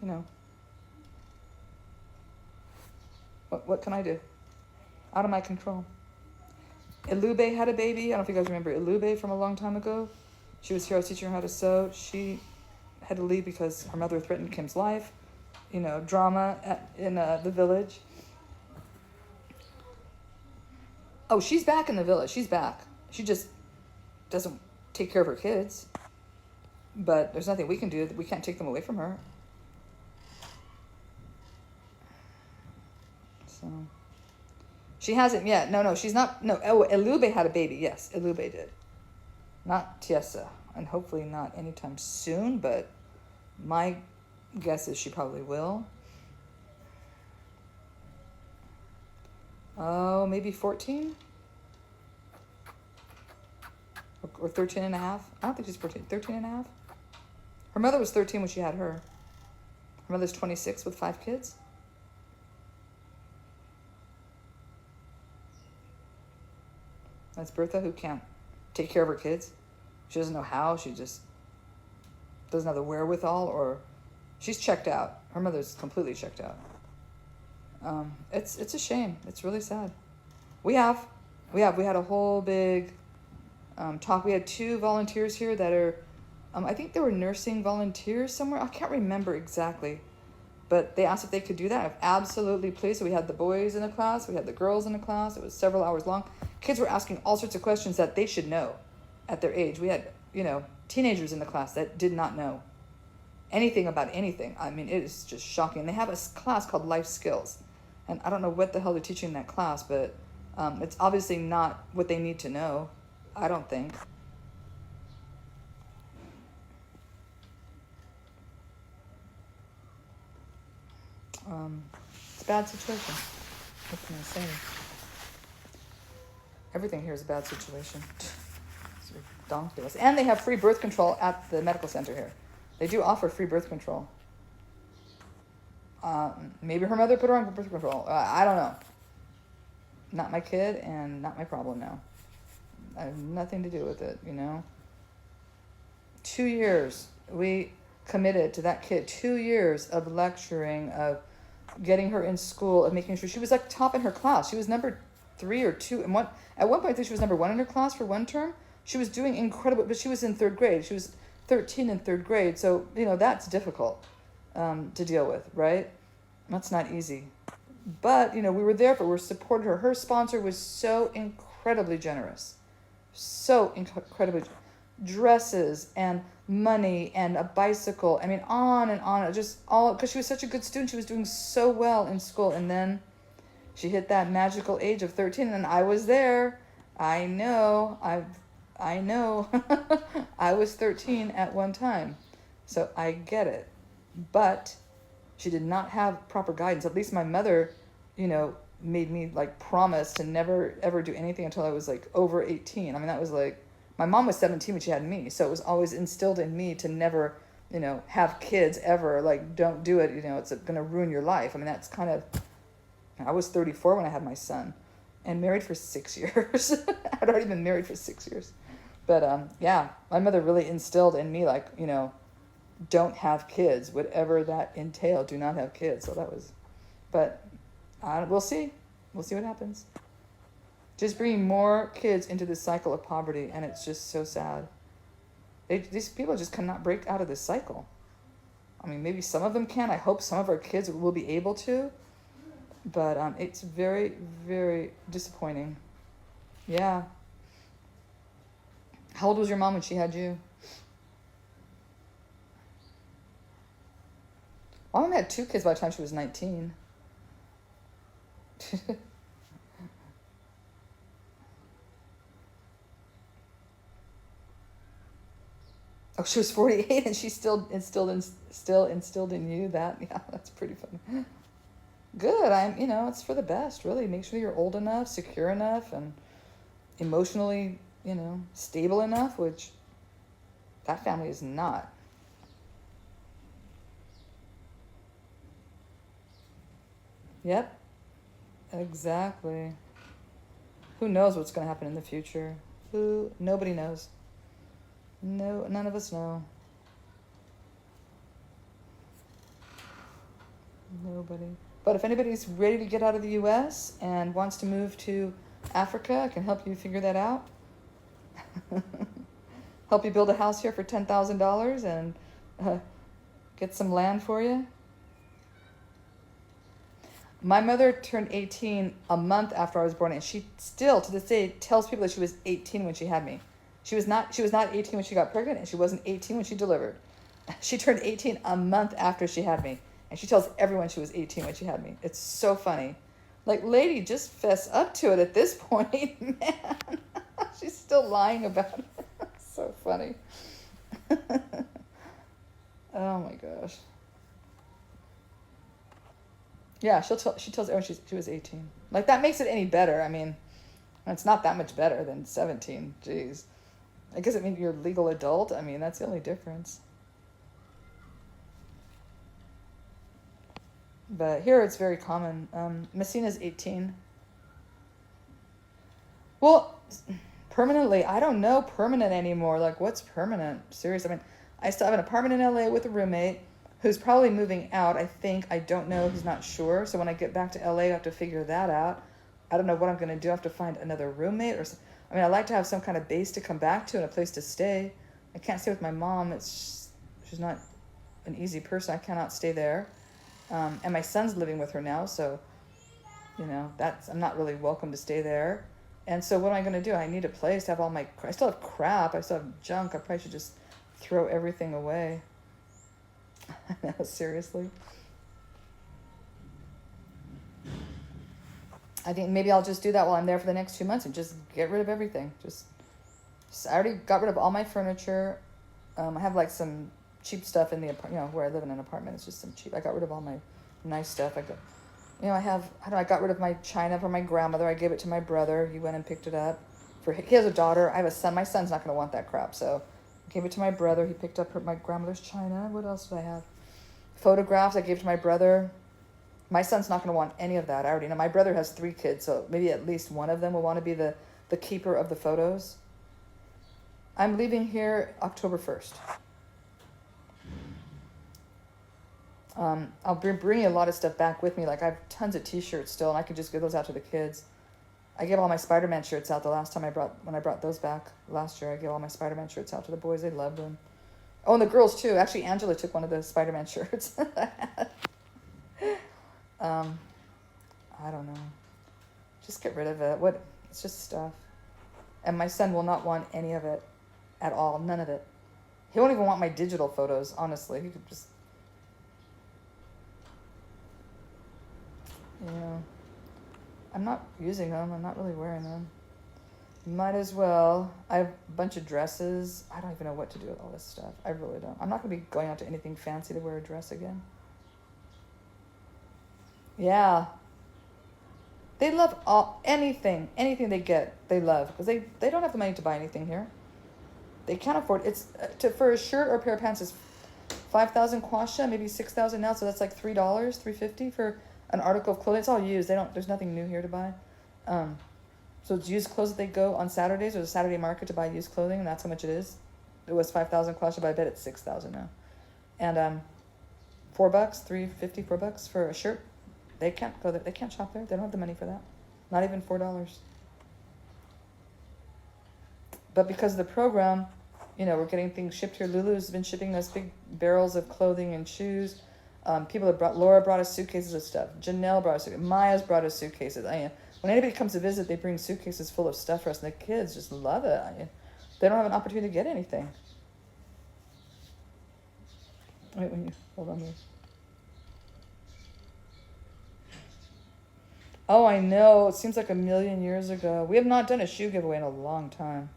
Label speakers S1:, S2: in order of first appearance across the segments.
S1: you know, what can I do? Out of my control. Ilube had a baby. I don't know if you guys remember Ilube from a long time ago. She was here. I was teaching her how to sew. She had to leave because her mother threatened Kim's life. You know, drama in the village. Oh, she's back in the village. She's back. She just doesn't take care of her kids. But there's nothing we can do. We can't take them away from her. So she hasn't yet. No, she's not. No, oh, Ilube had a baby. Yes, Ilube did. Not Tiesa. And hopefully not anytime soon, but my guess is she probably will. Oh, maybe 14? Or 13 and a half? I don't think she's 14. 13 and a half? Her mother was 13 when she had her. Her mother's 26 with 5 kids. That's Bertha, who can't take care of her kids. She doesn't know how. She just doesn't have the wherewithal, or she's checked out. Her mother's completely checked out. It's a shame. It's really sad. We had a whole big talk. We had 2 volunteers here that are, I think they were nursing volunteers somewhere. I can't remember exactly, but they asked if they could do that. I'm absolutely pleased. So we had the boys in the class, we had the girls in the class. It was several hours long. Kids were asking all sorts of questions that they should know at their age. We had, teenagers in the class that did not know anything about anything. I mean, it is just shocking. They have a class called Life Skills, and I don't know what the hell they're teaching in that class, but it's obviously not what they need to know, I don't think. It's a bad situation. What can I say? Everything here is a bad situation. It's ridiculous. And they have free birth control at the medical center here. They do offer free birth control. Maybe her mother put her on birth control. I don't know. Not my kid and not my problem now. I have nothing to do with it, 2 years. We committed to that kid. 2 years of lecturing, of getting her in school, of making sure she was like top in her class. She was number 3 or 2. And at one point, I think she was number 1 in her class for one term. She was doing incredible, but she was in 3rd grade. She was 13 in 3rd grade. So, that's difficult to deal with, right? That's not easy. But, we were there for her. We supported her. Her sponsor was so incredibly generous. So incredibly. Dresses and money and a bicycle. I mean, on and on. Just all, because she was such a good student. She was doing so well in school. And then she hit that magical age of 13, and I was there. I know. I know. I was 13 at one time. So I get it. But she did not have proper guidance. At least my mother, made me promise to never ever do anything until I was over 18. I mean, that was my mom was 17 when she had me. So it was always instilled in me to never, have kids ever. Don't do it. It's going to ruin your life. I mean, that's kind of, I was 34 when I had my son and married for 6 years. I'd already been married for 6 years. But yeah, my mother really instilled in me, don't have kids, whatever that entailed. Do not have kids. So that was, but we'll see. We'll see what happens. Just bringing more kids into this cycle of poverty, and it's just so sad. These people just cannot break out of this cycle. I mean, maybe some of them can. I hope some of our kids will be able to. But it's very, very disappointing. Yeah. How old was your mom when she had you? My mom had 2 kids by the time she was 19. Oh, she was 48 and she still instilled in you that. Yeah, that's pretty funny. Good. It's for the best, really. Make sure you're old enough, secure enough, and emotionally, stable enough, which that family is not. Yep. Exactly. Who knows what's going to happen in the future? Nobody knows. No, none of us know. Nobody. But if anybody's ready to get out of the U.S. and wants to move to Africa, I can help you figure that out. Help you build a house here for $10,000 and get some land for you. My mother turned 18 a month after I was born, and she still, to this day, tells people that she was 18 when she had me. She was not 18 when she got pregnant, and she wasn't 18 when she delivered. She turned 18 a month after she had me, and she tells everyone she was 18 when she had me. It's so funny. Like, lady, just fess up to it at this point, man. She's still lying about it. So funny. Oh my gosh. Yeah, she tells everyone she was 18. Like, that makes it any better. I mean, it's not that much better than 17. Jeez. I guess it means you're a legal adult. I mean, that's the only difference. But here it's very common. Messina's 18. Well, permanently, I don't know permanent anymore. Like, what's permanent? Serious. I mean, I still have an apartment in LA with a roommate who's probably moving out, I think. I don't know. He's not sure. So when I get back to LA, I have to figure that out. I don't know what I'm going to do. I have to find another roommate or something. I mean, I like to have some kind of base to come back to and a place to stay. I can't stay with my mom. She's not an easy person. I cannot stay there. And my son's living with her now, so, I'm not really welcome to stay there. And so what am I going to do? I need a place to have I still have crap. I still have junk. I probably should just throw everything away. No, seriously. I think maybe I'll just do that while I'm there for the next 2 months and just get rid of everything. I already got rid of all my furniture. I have like some cheap stuff in the apartment, where I live in an apartment. It's just some cheap. I got rid of all my nice stuff. I got rid of my china from my grandmother. I gave it to my brother. He went and picked it up. He has a daughter. I have a son. My son's not going to want that crap. So I gave it to my brother. He picked up my grandmother's china. What else did I have? Photographs I gave to my brother. My son's not going to want any of that. I already know. My brother has 3 kids, so maybe at least one of them will want to be the keeper of the photos. I'm leaving here October 1st. I'll be bringing a lot of stuff back with me. Like, I have tons of t-shirts still, and I could just give those out to the kids. I gave all my Spider-Man shirts out the last time when I brought those back last year. I gave all my Spider-Man shirts out to the boys. They loved them. Oh, and the girls too. Actually, Angela took one of the Spider-Man shirts. I don't know. Just get rid of it. It's just stuff. And my son will not want any of it at all. None of it. He won't even want my digital photos, honestly. He could just... I'm not using them. I'm not really wearing them. Might as well. I have a bunch of dresses. I don't even know what to do with all this stuff. I really don't. I'm not going to be going out to anything fancy to wear a dress again. Yeah. They love anything they get, they love. Because they don't have the money to buy anything here. They can't afford it. For a shirt or a pair of pants is 5,000 kwasha, maybe 6,000 now. So that's like $3, $3.50 for an article of clothing. It's all used. There's nothing new here to buy. So it's used clothes that they go on Saturdays. There's a Saturday market to buy used clothing, and that's how much it is. It was 5,000 kwasha, but I bet it's 6,000 now. And $4, $3.50, $4 for a shirt. They can't go there. They can't shop there. They don't have the money for that. Not even $4. But because of the program, we're getting things shipped here. Lulu's been shipping us big barrels of clothing and shoes. Laura brought us suitcases of stuff. Janelle brought us suitcases. Maya's brought us suitcases. When anybody comes to visit, they bring suitcases full of stuff for us, and the kids just love it. They don't have an opportunity to get anything. Wait, hold on here. Oh, I know. It seems like a million years ago. We have not done a shoe giveaway in a long time.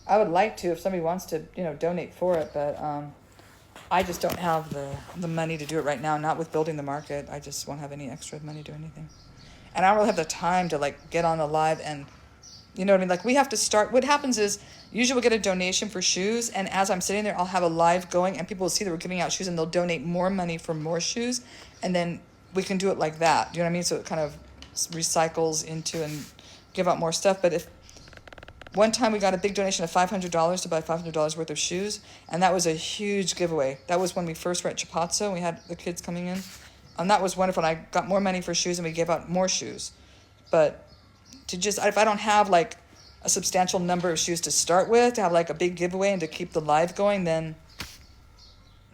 S1: I would like to if somebody wants to, donate for it, but I just don't have the money to do it right now. Not with building the market. I just won't have any extra money to do anything. And I don't really have the time to get on the live and, you know what I mean? Like, we have to start. What happens is usually we'll get a donation for shoes, and as I'm sitting there, I'll have a live going, and people will see that we're giving out shoes, and they'll donate more money for more shoes, and then we can do it like that. Do you know what I mean? So it kind of recycles into and give out more stuff. But One time we got a big donation of $500 to buy $500 worth of shoes, and that was a huge giveaway. That was when we first were at Chapazzo. We had the kids coming in, and that was wonderful. And I got more money for shoes, and we gave out more shoes. But to just, if I don't have like a substantial number of shoes to start with, to have like a big giveaway and to keep the live going, then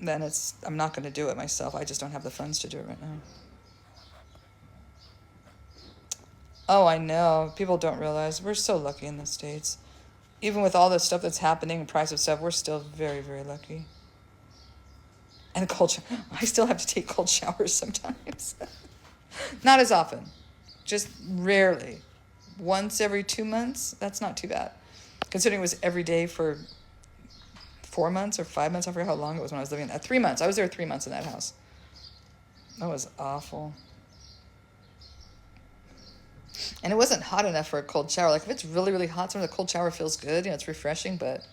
S1: I'm not going to do it myself. I just don't have the funds to do it right now. Oh, I know. People don't realize we're so lucky in the States. Even with all the stuff that's happening, price of stuff, we're still very, very lucky. And I still have to take cold showers sometimes. Not as often. Just rarely. Once every 2 months, that's not too bad. Considering it was every day for 4 months or 5 months, I forget how long it was when I was living there. 3 months. I was there 3 months in that house. That was awful. And it wasn't hot enough for a cold shower. Like if it's really, really hot, sometimes a cold shower feels good. It's refreshing, but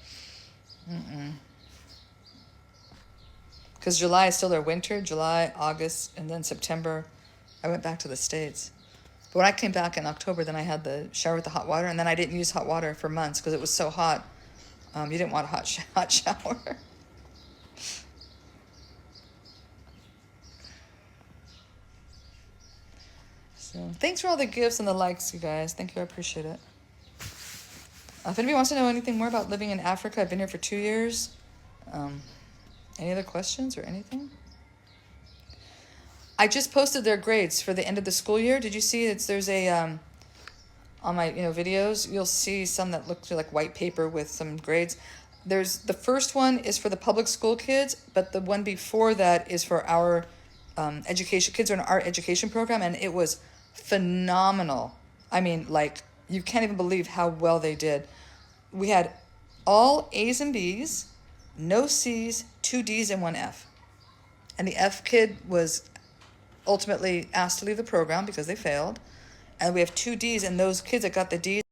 S1: because July is still their winter. July, August, and then September, I went back to the States. But when I came back in October, then I had the shower with the hot water, and then I didn't use hot water for months because it was so hot. You didn't want a hot shower. So thanks for all the gifts and the likes, you guys. Thank you. I appreciate it. If anybody wants to know anything more about living in Africa, I've been here for 2 years. Any other questions or anything? I just posted their grades for the end of the school year. Did you see there's a on my videos, you'll see some that look like white paper with some grades. There's the first one is for the public school kids, but the one before that is for our education. Kids are in our education program, and it was phenomenal. I mean, like, you can't even believe how well they did. We had all A's and B's, no C's, 2 D's, and 1 F. And the F kid was ultimately asked to leave the program because they failed. And we have 2 D's, and those kids that got the D's